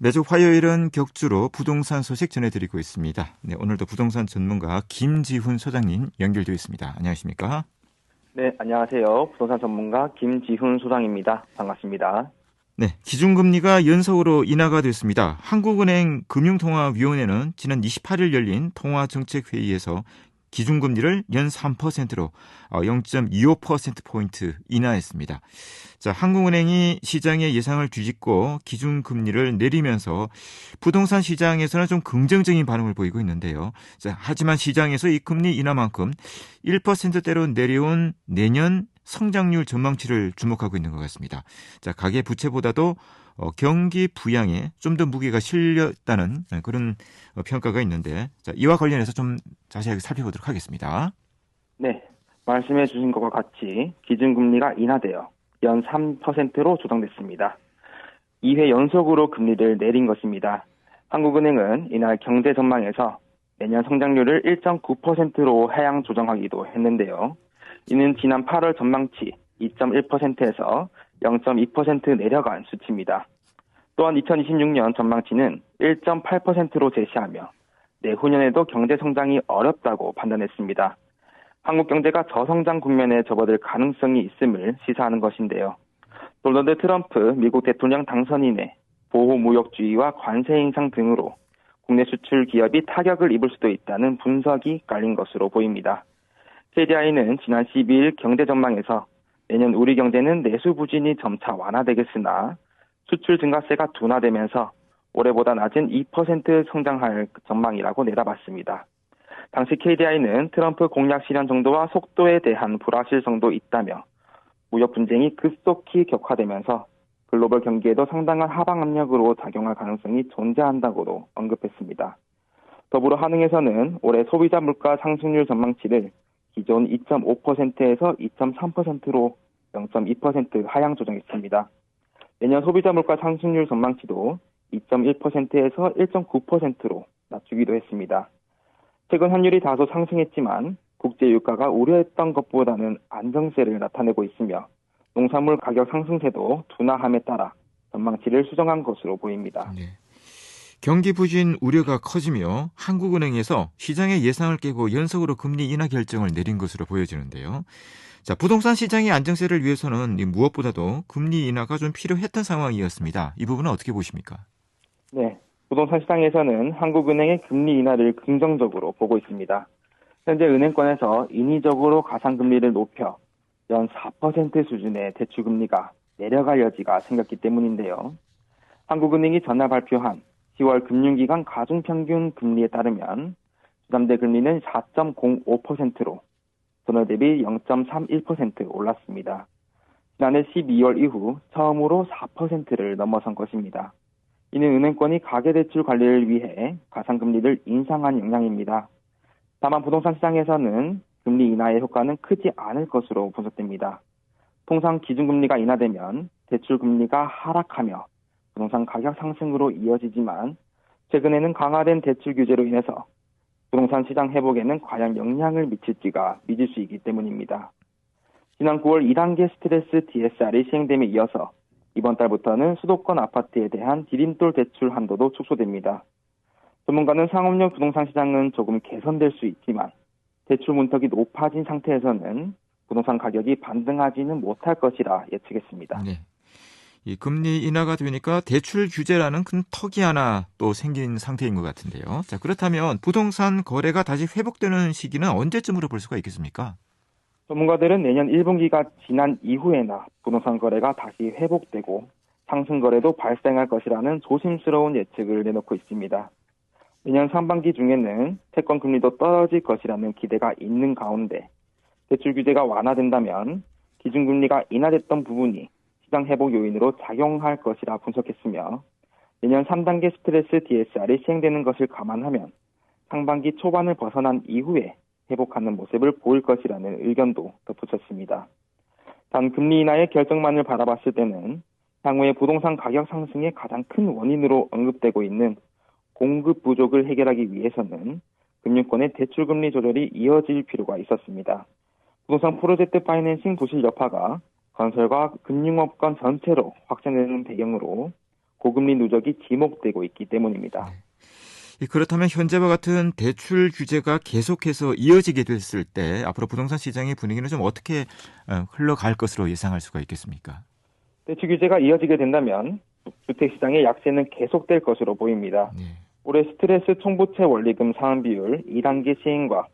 매주 화요일은 격주로 부동산 소식 전해드리고 있습니다. 네, 오늘도 부동산 전문가 김지훈 소장님 연결되어 있습니다. 안녕하십니까? 네, 안녕하세요. 부동산 전문가 김지훈 소장입니다. 반갑습니다. 네, 기준금리가 연속으로 인하가 됐습니다. 한국은행 금융통화위원회는 지난 28일 열린 통화정책회의에서 기준금리를 연 3%로 0.25%포인트 인하했습니다. 자, 한국은행이 시장의 예상을 뒤집고 기준금리를 내리면서 부동산 시장에서는 좀 긍정적인 반응을 보이고 있는데요. 자, 하지만 시장에서 이 금리 인하만큼 1%대로 내려온 내년 성장률 전망치를 주목하고 있는 것 같습니다. 자, 가계 부채보다도 경기 부양에 좀 더 무게가 실렸다는 그런 평가가 있는데, 자, 이와 관련해서 좀 자세하게 살펴보도록 하겠습니다. 네, 말씀해 주신 것과 같이 기준금리가 인하되어 연 3%로 조정됐습니다. 2회 연속으로 금리를 내린 것입니다. 한국은행은 이날 경제 전망에서 내년 성장률을 1.9%로 하향 조정하기도 했는데요. 이는 지난 8월 전망치 2.1%에서 0.2% 내려간 수치입니다. 또한 2026년 전망치는 1.8%로 제시하며 내후년에도 경제 성장이 어렵다고 판단했습니다. 한국 경제가 저성장 국면에 접어들 가능성이 있음을 시사하는 것인데요. 도널드 트럼프 미국 대통령 당선 이내 보호무역주의와 관세 인상 등으로 국내 수출 기업이 타격을 입을 수도 있다는 분석이 깔린 것으로 보입니다. KDI는 지난 12일 경제 전망에서 내년 우리 경제는 내수 부진이 점차 완화되겠으나 수출 증가세가 둔화되면서 올해보다 낮은 2% 성장할 전망이라고 내다봤습니다. 당시 KDI는 트럼프 공약 실현 정도와 속도에 대한 불확실성도 있다며 무역 분쟁이 급속히 격화되면서 글로벌 경기에도 상당한 하방 압력으로 작용할 가능성이 존재한다고도 언급했습니다. 더불어 한은에서는 올해 소비자 물가 상승률 전망치를 기존 2.5%에서 2.3%로 0.2% 하향 조정했습니다. 내년 소비자 물가 상승률 전망치도 2.1%에서 1.9%로 낮추기도 했습니다. 최근 환율이 다소 상승했지만 국제 유가가 우려했던 것보다는 안정세를 나타내고 있으며 농산물 가격 상승세도 둔화함에 따라 전망치를 수정한 것으로 보입니다. 네. 경기 부진 우려가 커지며 한국은행에서 시장의 예상을 깨고 연속으로 금리 인하 결정을 내린 것으로 보여지는데요. 자, 부동산 시장의 안정세를 위해서는 무엇보다도 금리 인하가 좀 필요했던 상황이었습니다. 이 부분은 어떻게 보십니까? 네, 부동산 시장에서는 한국은행의 금리 인하를 긍정적으로 보고 있습니다. 현재 은행권에서 인위적으로 가상금리를 높여 연 4% 수준의 대출금리가 내려갈 여지가 생겼기 때문인데요. 한국은행이 전날 발표한 10월 금융기관 가중평균 금리에 따르면 주담대 금리는 4.05%로 전월 대비 0.31% 올랐습니다. 지난해 12월 이후 처음으로 4%를 넘어선 것입니다. 이는 은행권이 가계대출 관리를 위해 가상금리를 인상한 영향입니다. 다만 부동산 시장에서는 금리 인하의 효과는 크지 않을 것으로 분석됩니다. 통상 기준금리가 인하되면 대출금리가 하락하며 부동산 가격 상승으로 이어지지만 최근에는 강화된 대출 규제로 인해서 부동산 시장 회복에는 과연 영향을 미칠지가 미지수이기 때문입니다. 지난 9월 2단계 스트레스 DSR이 시행됨에 이어서 이번 달부터는 수도권 아파트에 대한 디딤돌 대출 한도도 축소됩니다. 전문가는 상업용 부동산 시장은 조금 개선될 수 있지만 대출 문턱이 높아진 상태에서는 부동산 가격이 반등하지는 못할 것이라 예측했습니다. 네. 이 금리 인하가 되니까 대출 규제라는 큰 턱이 하나 또 생긴 상태인 것 같은데요. 자, 그렇다면 부동산 거래가 다시 회복되는 시기는 언제쯤으로 볼 수가 있겠습니까? 전문가들은 내년 1분기가 지난 이후에나 부동산 거래가 다시 회복되고 상승 거래도 발생할 것이라는 조심스러운 예측을 내놓고 있습니다. 내년 상반기 중에는 채권 금리도 떨어질 것이라는 기대가 있는 가운데 대출 규제가 완화된다면 기준금리가 인하됐던 부분이 시장 회복 요인으로 작용할 것이라 분석했으며 내년 3단계 스트레스 DSR이 시행되는 것을 감안하면 상반기 초반을 벗어난 이후에 회복하는 모습을 보일 것이라는 의견도 덧붙였습니다. 단 금리 인하의 결정만을 바라봤을 때는 향후에 부동산 가격 상승의 가장 큰 원인으로 언급되고 있는 공급 부족을 해결하기 위해서는 금융권의 대출금리 조절이 이어질 필요가 있었습니다. 부동산 프로젝트 파이낸싱 부실 여파가 건설과 금융업권 전체로 확산되는 배경으로 고금리 누적이 지목되고 있기 때문입니다. 그렇다면 현재와 같은 대출 규제가 계속해서 이어지게 됐을 때 앞으로 부동산 시장의 분위기는 좀 어떻게 흘러갈 것으로 예상할 수가 있겠습니까? 대출 규제가 이어지게 된다면 주택시장의 약세는 계속될 것으로 보입니다. 네. 올해 스트레스 총부채 원리금 상환 비율 2단계 시행과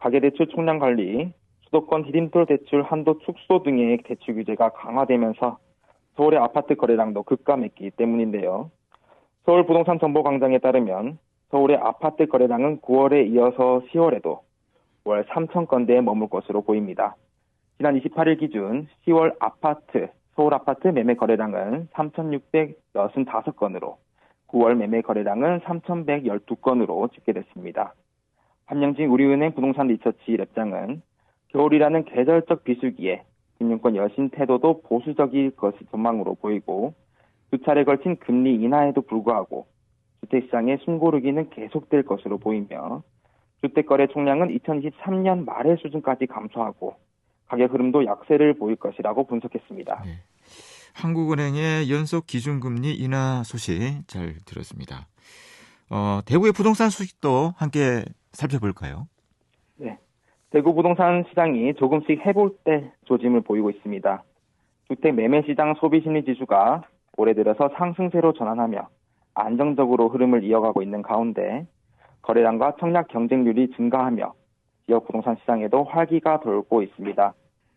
가계대출 총량 관리, 수도권 디딤돌 대출 한도 축소 등의 대출 규제가 강화되면서 서울의 아파트 거래량도 급감했기 때문인데요. 서울 부동산 정보광장에 따르면 서울의 아파트 거래량은 9월에 이어서 10월에도 월 3천 건대에 머물 것으로 보입니다. 지난 28일 기준 10월 서울 아파트 매매 거래량은 3,665건으로 9월 매매 거래량은 3,112건으로 집계됐습니다. 함영진 우리은행 부동산 리서치 랩장은 겨울이라는 계절적 비수기에 금융권 여신 태도도 보수적일 것을 전망으로 보이고 두 차례 걸친 금리 인하에도 불구하고 주택시장의 숨고르기는 계속될 것으로 보이며 주택거래 총량은 2023년 말의 수준까지 감소하고 가격 흐름도 약세를 보일 것이라고 분석했습니다. 네. 한국은행의 연속 기준금리 인하 소식 잘 들었습니다. 대구의 부동산 소식도 함께 살펴볼까요? 네. 대구 부동산 시장이 조금씩 해볼때 조짐을 보이고 있습니다. 주택 매매시장 소비심리지수가 올해 들어서 상승세로 전환하며 안정적으로 흐름을 이어가고 있는 가운데 거래량과 청약 경쟁률이 증가하며 지역 부동산 시장에도 활기가 돌고 있습니다.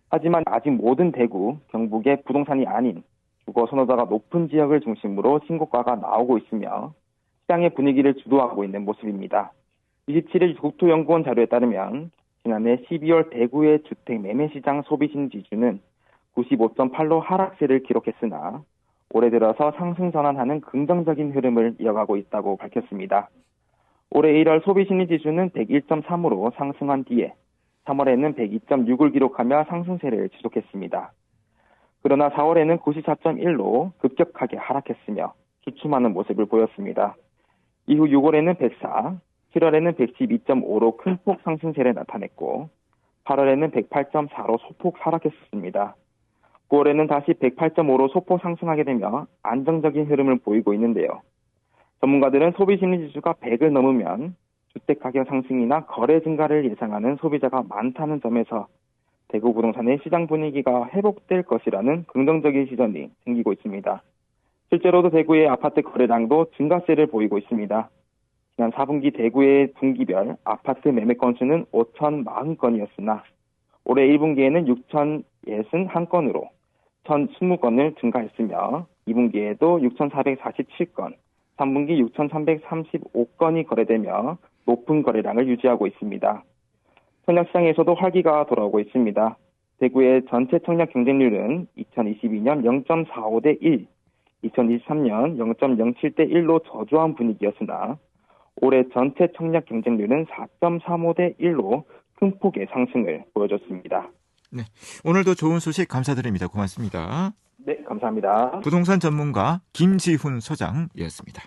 하지만 아직 모든 대구, 경북의 부동산이 아닌 주거 선호도가 높은 지역을 중심으로 신고가가 나오고 있으며 시장의 분위기를 주도하고 있는 모습입니다. 27일 국토연구원 자료에 따르면 지난해 12월 대구의 주택 매매시장 소비심리지수는 95.8로 하락세를 기록했으나 올해 들어서 상승 전환하는 긍정적인 흐름을 이어가고 있다고 밝혔습니다. 올해 1월 소비심리지수는 101.3으로 상승한 뒤에 3월에는 102.6을 기록하며 상승세를 지속했습니다. 그러나 4월에는 94.1로 급격하게 하락했으며 주춤하는 모습을 보였습니다. 이후 6월에는 104, 7월에는 112.5로 큰 폭 상승세를 나타냈고 8월에는 108.4로 소폭 하락했습니다. 9월에는 다시 108.5로 소폭 상승하게 되며 안정적인 흐름을 보이고 있는데요. 전문가들은 소비심리지수가 100을 넘으면 주택가격 상승이나 거래 증가를 예상하는 소비자가 많다는 점에서 대구 부동산의 시장 분위기가 회복될 것이라는 긍정적인 시선이 생기고 있습니다. 실제로도 대구의 아파트 거래량도 증가세를 보이고 있습니다. 지난 4분기 대구의 분기별 아파트 매매 건수는 5,040건이었으나 올해 1분기에는 6,061건으로 1,020건을 증가했으며 2분기에도 6,447건, 3분기 6,335건이 거래되며 높은 거래량을 유지하고 있습니다. 청약시장에서도 활기가 돌아오고 있습니다. 대구의 전체 청약 경쟁률은 2022년 0.45대 1, 2023년 0.07대 1로 저조한 분위기였으나 올해 전체 청약 경쟁률은 4.35대 1로 큰 폭의 상승을 보여줬습니다. 네, 오늘도 좋은 소식 감사드립니다. 고맙습니다. 네, 감사합니다. 부동산 전문가 김지훈 소장이었습니다.